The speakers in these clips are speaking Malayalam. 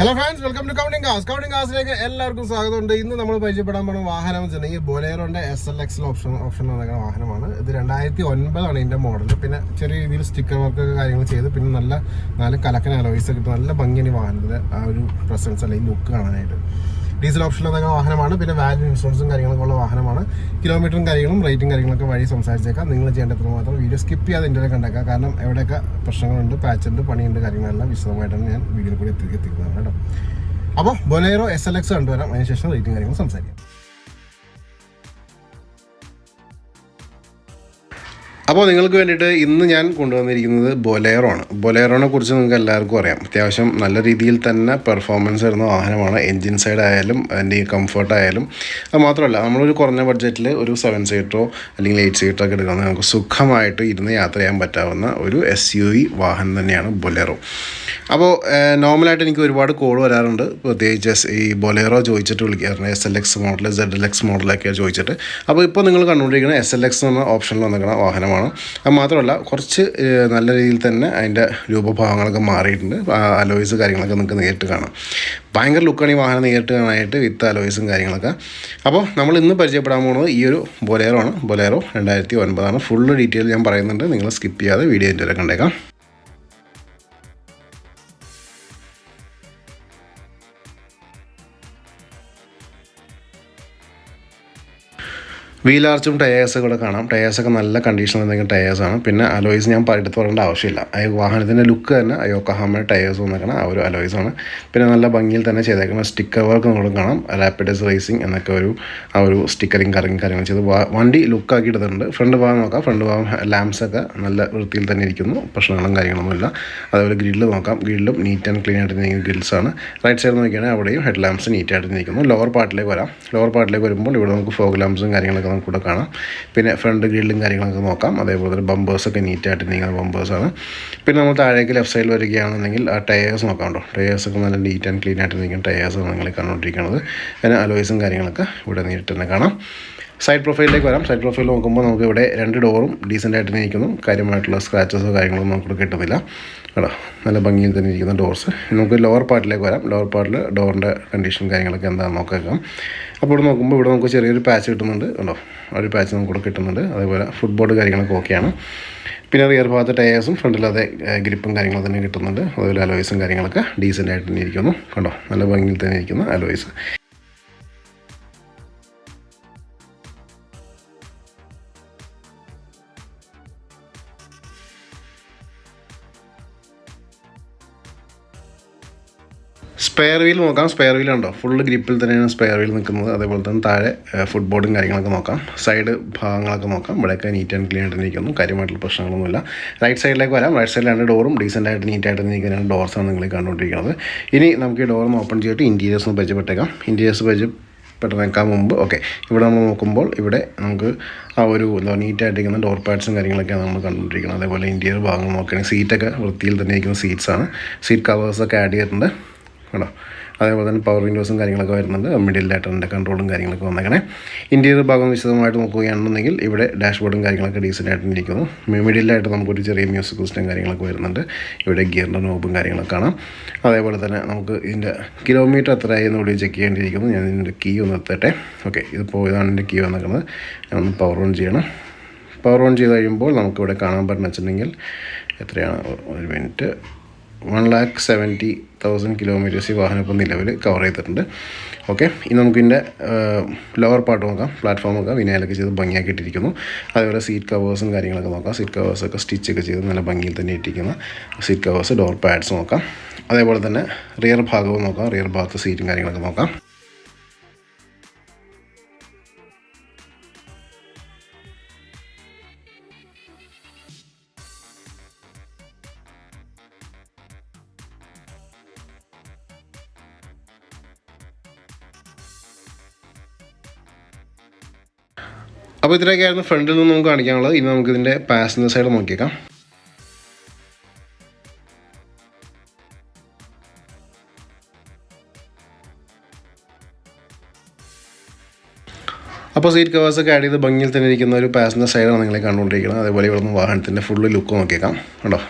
Hello friends, welcome to counting cars. Counting കാസിലേക്ക് എല്ലാവർക്കും സ്വാഗതമുണ്ട്. ഇന്ന് നമ്മൾ പരിചയപ്പെടാൻ പോകുന്ന വാഹനം വെച്ചിട്ടുണ്ടെങ്കിൽ ബൊലേറോന്റെ SLX ഓപ്ഷൻ നടക്കുന്ന വാഹനമാണ്. ഇത് 2009 ഇതിന്റെ മോഡൽ. പിന്നെ ചെറിയ രീതിയിൽ സ്റ്റിക്കർ വർക്ക് കാര്യങ്ങൾ ചെയ്ത് പിന്നെ നല്ല കലക്കൻ അലോയ്സ് കിട്ടും. നല്ല ഭംഗിയാണ് ഈ വാഹനത്തിന് ആ ഒരു പ്രസൻസ് അല്ലെങ്കിൽ ലുക്ക് കാണാനായിട്ട്. ഡീസൽ ഓപ്ഷൻ നടക്കുന്ന വാഹനമാണ്. പിന്നെ വാല്യൂ ഇൻഷുറൻസും കാര്യങ്ങളൊക്കെ ഉള്ള വാഹനമാണ്. കിലോമീറ്ററും കാര്യങ്ങളും റേറ്റും കാര്യങ്ങളൊക്കെ വഴി സംസാരിച്ചേക്കാം. നിങ്ങൾ ചെയ്യേണ്ടത് മാത്രം വീഡിയോ സ്കിപ്പ് ചെയ്യാതെ ഇന്ത്യയിലെ കണ്ടേക്കാം. കാരണം എവിടെയൊക്കെ പ്രശ്നങ്ങളുണ്ട്, പാച്ചുണ്ട്, പണിയുണ്ട്, കാര്യങ്ങളെല്ലാം വിശദമായിട്ടാണ് ഞാൻ വീഡിയോയിൽ കൂടി എത്തിക്കുന്നത് കേട്ടോ. അപ്പോൾ ബൊലേറോ SLX കണ്ടുവരാം. അതിനുശേഷം റേറ്റും കാര്യങ്ങളും സംസാരിക്കാം. അപ്പോൾ നിങ്ങൾക്ക് വേണ്ടിയിട്ട് ഇന്ന് ഞാൻ കൊണ്ടുവന്നിരിക്കുന്നത് ബൊലേറോ ആണ്. ബൊലേറോനെ കുറിച്ച് നിങ്ങൾക്ക് എല്ലാവർക്കും അറിയാം. അത്യാവശ്യം നല്ല രീതിയിൽ തന്നെ പെർഫോമൻസ് വരുന്ന വാഹനമാണ്. എൻജിൻ സൈഡ് ആയാലും അതിൻ്റെ കംഫർട്ടായാലും. അത് മാത്രമല്ല, നമ്മളൊരു കുറഞ്ഞ ബഡ്ജറ്റിൽ ഒരു 7 സീറ്ററോ അല്ലെങ്കിൽ 8 സീറ്ററോ ഒക്കെ എടുക്കുന്നത് നമുക്ക് സുഖമായിട്ട് ഇരുന്ന് യാത്ര ചെയ്യാൻ പറ്റാവുന്ന ഒരു SUV വാഹനം തന്നെയാണ് ബൊലേറോ. അപ്പോൾ നോർമലായിട്ട് എനിക്ക് ഒരുപാട് കോൾ വരാറുണ്ട്, പ്രത്യേകിച്ച് ഈ ബൊലേറോ ചോദിച്ചിട്ട് വിളിക്കാറുണ്ട്. SLX മോഡൽ, ZLX മോഡലൊക്കെയാണ് ചോദിച്ചിട്ട്. അപ്പോൾ ഇപ്പോൾ നിങ്ങൾ കണ്ടുകൊണ്ടിരിക്കുന്ന SLX എന്ന ഓപ്ഷനിൽ വന്നിരിക്കുന്ന വാഹനമാണ്. അത് മാത്രമല്ല, കുറച്ച് നല്ല രീതിയിൽ തന്നെ അതിൻ്റെ രൂപഭാവങ്ങളൊക്കെ മാറിയിട്ടുണ്ട്. അലോയ്സ് കാര്യങ്ങളൊക്കെ നിങ്ങൾക്ക് നേരിട്ട് കാണാം. ഭയങ്കര ലുക്കാണ് ഈ വാഹനം നേരിട്ട് കാണാനായിട്ട്, വിത്ത് അലോയ്സും കാര്യങ്ങളൊക്കെ. അപ്പോൾ നമ്മൾ ഇന്ന് പരിചയപ്പെടാൻ പോകുന്നത് ഈ ഒരു ബൊലേറോ ആണ്. ബൊലേറോ 2009 ഫുള്ള് ഡീറ്റെയിൽ ഞാൻ പറയുന്നുണ്ട്. നിങ്ങൾ സ്കിപ്പ് ചെയ്യാതെ വീഡിയോ എൻ്റെ കണ്ടേക്കാം. വീൽ ആർച്ചും ടയേഴ്സൊക്കെ കൂടെ കാണാം. ടയേഴ്സൊക്കെ നല്ല കണ്ടീഷനിൽ എന്തെങ്കിലും ടയേഴ്സാണ്. പിന്നെ അലോയ്സ് ഞാൻ എടുത്ത് പറയേണ്ട ആവശ്യമില്ല. ആ വാഹനത്തിൻ്റെ ലുക്ക് തന്നെ യോക്കോഹാമയുടെ ടയേഴ്സ് വന്നിരിക്കണം ആ ഒരു അലോയ്സാണ്. പിന്നെ നല്ല ഭംഗിയിൽ തന്നെ ചെയ്തേക്കുന്ന സ്റ്റിക്കർ വർക്ക് നിങ്ങൾക്ക് കാണാം. റാപ്പിഡസ് റേസിംഗ് എന്നൊക്കെ ആ ഒരു സ്റ്റിക്കറിങ് കാര്യങ്ങൾ ചെയ്ത് വണ്ടി ലുക്കാക്കി ഇടുന്നുണ്ട്. ഫ്രണ്ട് ഭാഗം നോക്കാം. ഫ്രണ്ട് ഭാഗം ലാംപ്സൊക്കെ നല്ല വൃത്തിയിൽ തന്നെ ഇരിക്കുന്നു. പ്രശ്നങ്ങളും കാര്യങ്ങളൊന്നുമില്ല. അതേപോലെ ഗ്രില്ല് നോക്കാം. ഗ്രില്ലും നീറ്റ് ആൻഡ് ക്ലീൻ ആയിട്ട് ഇരിക്കുന്ന ഗ്രിൽസാണ്. റൈറ്റ് സൈഡ് നോക്കിയാണെങ്കിൽ അവിടെയും ഹെഡ് ലാംപ്സ് നീറ്റായിട്ട് ഇരിക്കുന്നു. ലോവർ പാർട്ടിലേക്ക് വരാം. ലോവർ പാർട്ടിലേക്ക് വരുമ്പോൾ ഇവിടെ നമുക്ക് ഫോഗ് ലാംപ്സും കാര്യങ്ങളൊക്കെ കൂടെ കാണാം. പിന്നെ ഫ്രണ്ട് ഗ്രില്ലും കാര്യങ്ങളൊക്കെ നോക്കാം. അതേപോലെ തന്നെ ബമ്പേഴ്സൊക്കെ നീറ്റായിട്ട് നീങ്ങുന്ന ബമ്പേഴ്സാണ്. പിന്നെ നമ്മൾ താഴേക്ക് ലെഫ്റ്റ് സൈഡിൽ വരികയാണെന്നുണ്ടെങ്കിൽ ആ ടയേഴ്സ് നോക്കാമല്ലോ. ടയേഴ്സൊക്കെ നല്ല നീറ്റ് ആൻഡ് ക്ലീൻ ആയിട്ട് നിൽക്കുന്ന ടയേഴ്സാണ് നിങ്ങൾ കണ്ടുകൊണ്ടിരിക്കുന്നത്. പിന്നെ അലോയ്സും കാര്യങ്ങളൊക്കെ ഇവിടെ നേരിട്ട് തന്നെ കാണാം. സൈഡ് പ്രൊഫൈലിലേക്ക് വരാം. സൈഡ് പ്രൊഫൈൽ നോക്കുമ്പോൾ നമുക്ക് ഇവിടെ 2 ഡോറും ഡീസൻ്റായിട്ട് നിൽക്കുന്നു. കാര്യമായിട്ടുള്ള സ്ക്രാച്ചസോ കാര്യങ്ങളൊന്നും നമുക്ക് കിട്ടുന്നില്ല കേട്ടോ. നല്ല ഭംഗിയിൽ തന്നെ ഇരിക്കുന്ന ഡോർസ്. നമുക്ക് ലോവർ പാർട്ടിലേക്ക് വരാം. ലോവർ പാർട്ടിൽ ഡോറിൻ്റെ കണ്ടീഷൻ കാര്യങ്ങളൊക്കെ എന്താണെന്ന് നോക്കാം. അപ്പോൾ ഇവിടെ നോക്കുമ്പോൾ ഇവിടെ നമുക്ക് ചെറിയൊരു പാച്ച് കിട്ടുന്നുണ്ട് കേട്ടോ. ഒരു പാച്ച് നമുക്ക് ഇവിടെ കിട്ടുന്നുണ്ട്. അതേപോലെ ഫുട്ബോർഡ് കാര്യങ്ങളൊക്കെ ഓക്കെയാണ്. പിന്നെ റിയർ ഭാഗത്ത് ടയേഴ്സും ഫ്രണ്ടിലതെ ഗ്രിപ്പും കാര്യങ്ങളും തന്നെ കിട്ടുന്നുണ്ട്. അതുപോലെ അലോയ്സും കാര്യങ്ങളൊക്കെ ഡീസൻ്റായിട്ട് തന്നെ ഇരിക്കുന്നു കേട്ടോ. നല്ല ഭംഗിയിൽ തന്നെ ഇരിക്കുന്ന അലോയ്സ്. സ്പെയർ വീൽ നോക്കാം. സ്പെയർ വീൽ ഉണ്ടോ, ഫുള്ള് ഗ്രിപ്പിൽ തന്നെയാണ് സ്പെയർ വീൽ നിൽക്കുന്നത്. അതേപോലെ തന്നെ താഴെ ഫുട്ബോർഡും കാര്യങ്ങളൊക്കെ നോക്കാം. സൈഡ് ഭാഗങ്ങളൊക്കെ നോക്കാം. ഇവിടെയൊക്കെ നീറ്റ് ആൻഡ് ക്ലീൻ ആയിട്ട് നിൽക്കുന്നു. കാര്യമായിട്ടുള്ള പ്രശ്നങ്ങളൊന്നുമില്ല. റൈറ്റ് സൈഡിലേക്ക് വരാം. റൈറ്റ് സൈഡിൽ 2 ഡോറും ഡീസൻ്റായിട്ട് നീറ്റായിട്ട് നിൽക്കുന്ന ഡോർസാണ് നിങ്ങൾ കണ്ടുകൊണ്ടിരിക്കുന്നത്. ഇനി നമുക്ക് ഈ ഡോറൊന്ന് ഓപ്പൺ ചെയ്തിട്ട് ഇൻറ്റീരിയേഴ്സ് ഒന്ന് പരിചയപ്പെട്ടേക്കാം. ഇൻറ്റീരിയേഴ്സ് പരിചയപ്പെട്ടേക്കാൻ മുമ്പ് ഇവിടെ നമ്മൾ നോക്കുമ്പോൾ ഇവിടെ നമുക്ക് ആ ഒരു നീറ്റായിട്ടിരിക്കുന്ന ഡോർ പാഡ്സും കാര്യങ്ങളൊക്കെയാണ് നമ്മൾ കണ്ടുകൊണ്ടിരിക്കുന്നത്. അതേപോലെ ഇൻറ്റീരിയർ ഭാഗങ്ങൾ നോക്കുകയാണെങ്കിൽ സീറ്റൊക്കെ വൃത്തിയിൽ തന്നെ ഇരിക്കുന്ന സീറ്റ്സാണ്. സീറ്റ് കവേഴ്സൊക്കെ ആഡ് ചെയ്തിട്ടുണ്ട് കേട്ടോ. അതേപോലെ തന്നെ പവർ വിൻഡോസും കാര്യങ്ങളൊക്കെ വരുന്നുണ്ട്. മിഡിലായിട്ട് അതിൻ്റെ കൺട്രോളും കാര്യങ്ങളൊക്കെ വന്നേക്കണേ. ഇൻറ്റീരിയർ ഭാഗം വിശദമായിട്ട് നോക്കുകയാണെന്നുണ്ടെങ്കിൽ ഇവിടെ ഡാഷ്ബോർഡും കാര്യങ്ങളൊക്കെ ഡീസൻ്റായിട്ട് ഇരിക്കുന്നു. മിഡിലായിട്ട് നമുക്കൊരു ചെറിയ മ്യൂസിക് സിസ്റ്റം കാര്യങ്ങളൊക്കെ വരുന്നുണ്ട്. ഇവിടെ ഗിയറിൻ്റെ നോബും കാര്യങ്ങളൊക്കെ കാണാം. അതേപോലെ തന്നെ നമുക്ക് ഇതിൻ്റെ കിലോമീറ്റർ എത്രയായി എന്ന് കൂടി ചെക്ക് ചെയ്യേണ്ടിയിരിക്കുന്നു. ഞാൻ ഇതിൻ്റെ കീ ഒന്ന് എത്തട്ടെ. ഓക്കെ, ഇതിപ്പോൾ ഇതാണ് എൻ്റെ കീ വന്നിരിക്കുന്നത്. ഞാനൊന്ന് പവർ ഓൺ ചെയ്യണം. പവർ ഓൺ ചെയ്ത് കഴിയുമ്പോൾ നമുക്കിവിടെ കാണാൻ പറ്റുന്ന വെച്ചിട്ടുണ്ടെങ്കിൽ എത്രയാണ്, ഒരു മിനിറ്റ്, 1,70,000 കിലോമീറ്റേഴ്സ് ഈ വാഹനം ഇപ്പോൾ നിലവിൽ കവർ ചെയ്തിട്ടുണ്ട്. ഓക്കെ, ഇനി നമുക്കിതിൻ്റെ ലോവർ പാർട്ട് നോക്കാം. പ്ലാറ്റ്ഫോം നോക്കാം. വിനയിലൊക്കെ ചെയ്ത് ഭംഗിയാക്കിയിട്ടിരിക്കുന്നു. അതേപോലെ സീറ്റ് കവേഴ്സും കാര്യങ്ങളൊക്കെ നോക്കാം. സീറ്റ് കവേഴ്സൊക്കെ സ്റ്റിച്ചൊക്കെ ചെയ്ത് നല്ല ഭംഗിയിൽ തന്നെ ഇട്ടിരിക്കുന്ന സീറ്റ് കവേഴ്സ്, ഡോർ പാഡ്സ് നോക്കാം. അതേപോലെ തന്നെ റിയർ ഭാഗവും നോക്കാം. റിയർ ഭാഗത്ത് സീറ്റും കാര്യങ്ങളൊക്കെ നോക്കാം. അപ്പോൾ ഇത്രയൊക്കെയായിരുന്നു ഫ്രണ്ടിൽ നിന്ന് നമുക്ക് കാണിക്കാനുള്ളത്. ഇനി നമുക്കിതിൻ്റെ പാസഞ്ചർ സൈഡ് നോക്കിയേക്കാം. അപ്പോൾ സീറ്റ് കവേഴ്സൊക്കെ ആഡ് ചെയ്ത് ഭംഗിയിൽ തന്നെ ഇരിക്കുന്ന ഒരു പാസഞ്ചർ സൈഡാണ് നിങ്ങളെ കണ്ടുകൊണ്ടിരിക്കുന്നത്. അതേപോലെ ഇവിടെ നിന്ന് വാഹനത്തിൻ്റെ ഫുള്ള് ലുക്ക് നോക്കിയേക്കാം കേട്ടോ.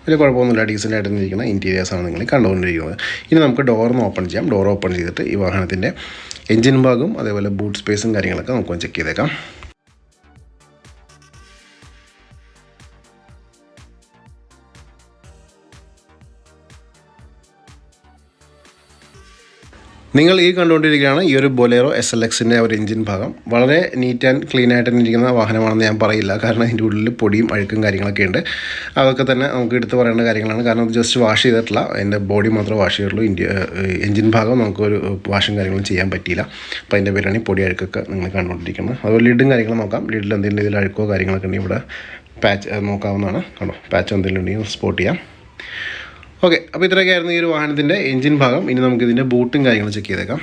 വലിയ കുഴപ്പമൊന്നുമില്ല, ഡീസൻ്റായിട്ട് ഇരിക്കുന്ന ഇൻറ്റീരിയേഴ്സാണ് നിങ്ങൾ കണ്ടുകൊണ്ടിരിക്കുന്നത്. ഇനി നമുക്ക് ഡോറൊന്ന് ഓപ്പൺ ചെയ്യാം. ഡോർ ഓപ്പൺ ചെയ്തിട്ട് ഈ വാഹനത്തിൻ്റെ എഞ്ചിൻ ഭാഗവും അതേപോലെ ബൂട്ട് സ്പേസും കാര്യങ്ങളൊക്കെ നമുക്കൊന്ന് ചെക്ക് ചെയ്തേക്കാം. നിങ്ങൾ ഈ കണ്ടുകൊണ്ടിരിക്കുകയാണ് ഈ ഒരു ബൊലേറോ SLXൻ്റെ ഒരു എഞ്ചിൻ ഭാഗം. വളരെ നീറ്റ് ആൻഡ് ക്ലീൻ ആയിട്ട് തന്നെ ഇരിക്കുന്ന വാഹനമാണെന്ന് ഞാൻ പറയില്ല, കാരണം അതിൻ്റെ ഉള്ളിൽ പൊടിയും അഴുക്കും കാര്യങ്ങളൊക്കെ ഉണ്ട്. അതൊക്കെ തന്നെ നമുക്ക് എടുത്ത് പറയേണ്ട കാര്യങ്ങളാണ്, കാരണം അത് ജസ്റ്റ് വാഷ് ചെയ്തിട്ടില്ല, അതിൻ്റെ ബോഡി മാത്രമേ വാഷ് ചെയ്തിട്ടുള്ളൂ. എഞ്ചിൻ ഭാഗം നമുക്കൊരു വാഷും കാര്യങ്ങളും ചെയ്യാൻ പറ്റിയില്ല. അപ്പോൾ അതിൻ്റെ പേരാണ് ഈ പൊടി അഴുക്കൊക്കെ നിങ്ങൾ കണ്ടുകൊണ്ടിരിക്കുന്നത്. അതുപോലെ ലിഡും കാര്യങ്ങളും നോക്കാം. ലിഡിൽ എന്തെങ്കിലും ഇതിൽ അഴുക്കോ കാര്യങ്ങളൊക്കെ ഉണ്ടെങ്കിൽ ഇവിടെ പാച്ച് നോക്കാവുന്നതാണ്. കണ്ടോ, പാച്ച് എന്തെങ്കിലും ഉണ്ടെങ്കിൽ സ്പോട്ട് ചെയ്യാം. ഓക്കെ, അപ്പോൾ ഇത്രയൊക്കെയായിരുന്നു ഈ ഒരു വാഹനത്തിൻ്റെ എഞ്ചിൻ ഭാഗം. ഇനി നമുക്കിതിൻ്റെ ബൂട്ടും കാര്യങ്ങളും ചെക്ക് ചെയ്തേക്കാം.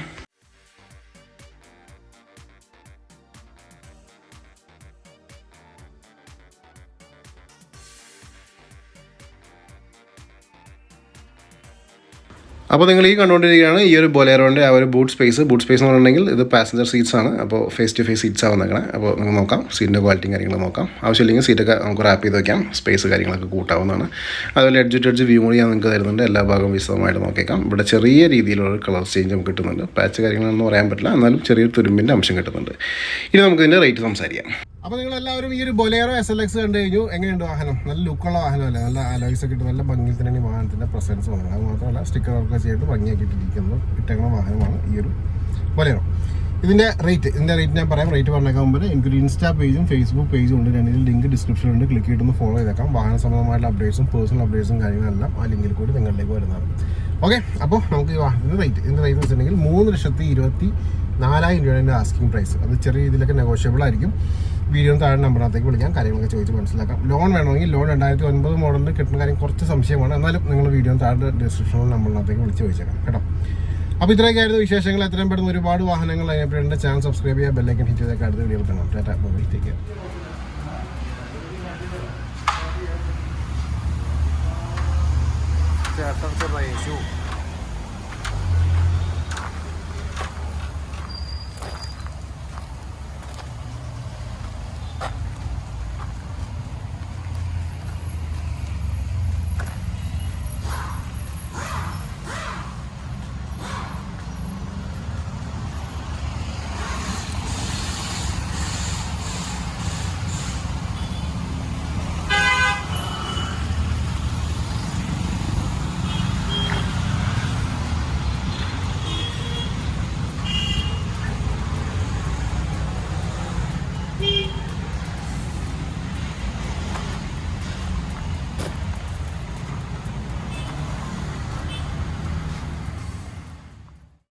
അപ്പോൾ നിങ്ങൾ ഈ കണ്ടുകൊണ്ടിരിക്കുകയാണ് ഈ ഒരു ബൊലേറോൻ്റെ ആ ഒരു ബൂട്ട് സ്പേസ് എന്ന് പറഞ്ഞിട്ടുണ്ടെങ്കിൽ ഇത് പാസഞ്ചർ സീറ്റ്സ് ആണ്. അപ്പോൾ ഫേസ് ടു ഫേസ് സീറ്റ്സ് ആവും നിൽക്കണേ. അപ്പോൾ നമുക്ക് നോക്കാം, സീറ്റിൻ്റെ ക്വാളിറ്റിയും കാര്യങ്ങളും നോക്കാം. ആവശ്യമില്ലെങ്കിൽ സീറ്റൊക്കെ നമുക്ക് റാപ്പ് ചെയ്ത് വയ്ക്കാം, സ്പേസ് കാര്യങ്ങളൊക്കെ കൂട്ടാവുന്നതാണ്. അതുപോലെ എഡ്ജ് ടു എഡ്ജ് വ്യൂ കൂടി ഞാൻ നിങ്ങൾക്ക് തരുന്നുണ്ട്. എല്ലാ ഭാഗവും വിശദമായിട്ട് നോക്കിയേക്കാം. ഇവിടെ ചെറിയ രീതിയിലുള്ള കളർ ചേഞ്ച് നമുക്ക് കിട്ടുന്നുണ്ട്. പാച്ച് കാര്യങ്ങളൊന്നും പറയാൻ പറ്റില്ല, എന്നാലും ചെറിയൊരു തുരുമ്പിൻ്റെ അംശം കിട്ടുന്നുണ്ട്. ഇനി നമുക്കിതിൻ്റെ റേറ്റ് സംസാരിക്കാം. അപ്പോൾ നിങ്ങളെല്ലാവരും ഈ ഒരു ബൊലേറോ SLX കണ്ടു കഴിഞ്ഞു. എങ്ങനെയുണ്ട് വാഹനം? നല്ല ലുക്കുള്ള വാഹനമല്ലേ, നല്ല അലോയ്സ് ഒക്കെ ഇട്ട് നല്ല ഭംഗിയിൽ തന്നെ ഈ വാഹനത്തിൻ്റെ പ്രസൻസ് വന്നത്. അത് മാത്രമല്ല സ്റ്റിക്കർ വർക്ക് ചെയ്തിട്ട് ഭംഗിയാക്കിയിട്ടിരിക്കുന്ന ഇട്ടേക്കുന്ന വാഹനമാണ് ഈ ഒരു ബൊലേറോ. ഇതിൻ്റെ റേറ്റ് ഞാൻ പറയാം. റേറ്റ് പറഞ്ഞേക്കാൻ മുമ്പ് എനിക്കൊരു ഇൻസ്റ്റാ പേജും ഫേസ്ബുക്ക് പേജും ഉണ്ട്. രണ്ടിൽ ലിങ്ക് ഡിസ്ക്രിപ്ഷനിലുണ്ട്. ക്ലിക്ക് ചെയ്തിട്ടൊന്ന് ഫോളോ ചെയ്തേക്കാം. വാഹന സംബന്ധമായിട്ടുള്ള അപ്ഡേറ്റ്സും പേഴ്സണൽ അപ്ഡേറ്റ്സും കാര്യങ്ങളെല്ലാം ആ ലിങ്കിൽ കൂടി നിങ്ങളിലേക്ക് വരുന്നതാണ്. ഓക്കെ, അപ്പോൾ നമുക്ക് ഈ വാഹനത്തിൻ്റെ റേറ്റ് എന്ന് വെച്ചിട്ടുണ്ടെങ്കിൽ 3,24,000 രൂപയാണ് ആസ്കിംഗ് പ്രൈസ്. അത് ചെറിയ രീതിയിലൊക്കെ നെഗോഷ്യബിൾ ആയിരിക്കും. വീഡിയോ താഴെ നമ്പറിനകത്തേക്ക് വിളിക്കാം, കാര്യങ്ങളൊക്കെ ചോദിച്ച് മനസ്സിലാക്കാം. ലോൺ വേണമെങ്കിൽ ലോൺ 2009 മോഡലിന് കിട്ടുന്ന കാര്യം കുറച്ച് സംശയമാണ്. എന്നാലും നിങ്ങൾ വീഡിയോ താഴെ ഡിസ്ക്രിപ്ഷനിൽ നമ്പറിനകത്തേക്ക് വിളിച്ച് ചോദിച്ചേക്കാം കേട്ടോ. അപ്പോൾ ഇത്രയൊക്കെയായിരുന്നു വിശേഷങ്ങൾ. എത്രയും പെട്ടെന്ന് ഒരുപാട് വാഹനങ്ങൾ അതിനെപ്പോഴുണ്ട്. ചാനൽ സബ്സ്ക്രൈബ് ചെയ്യുക, ബെല്ലൈക്കൻ ഹിറ്റ് ചെയ്തൊക്കെ അടുത്ത വീഡിയോ കാണാം. Tata, bye, take care.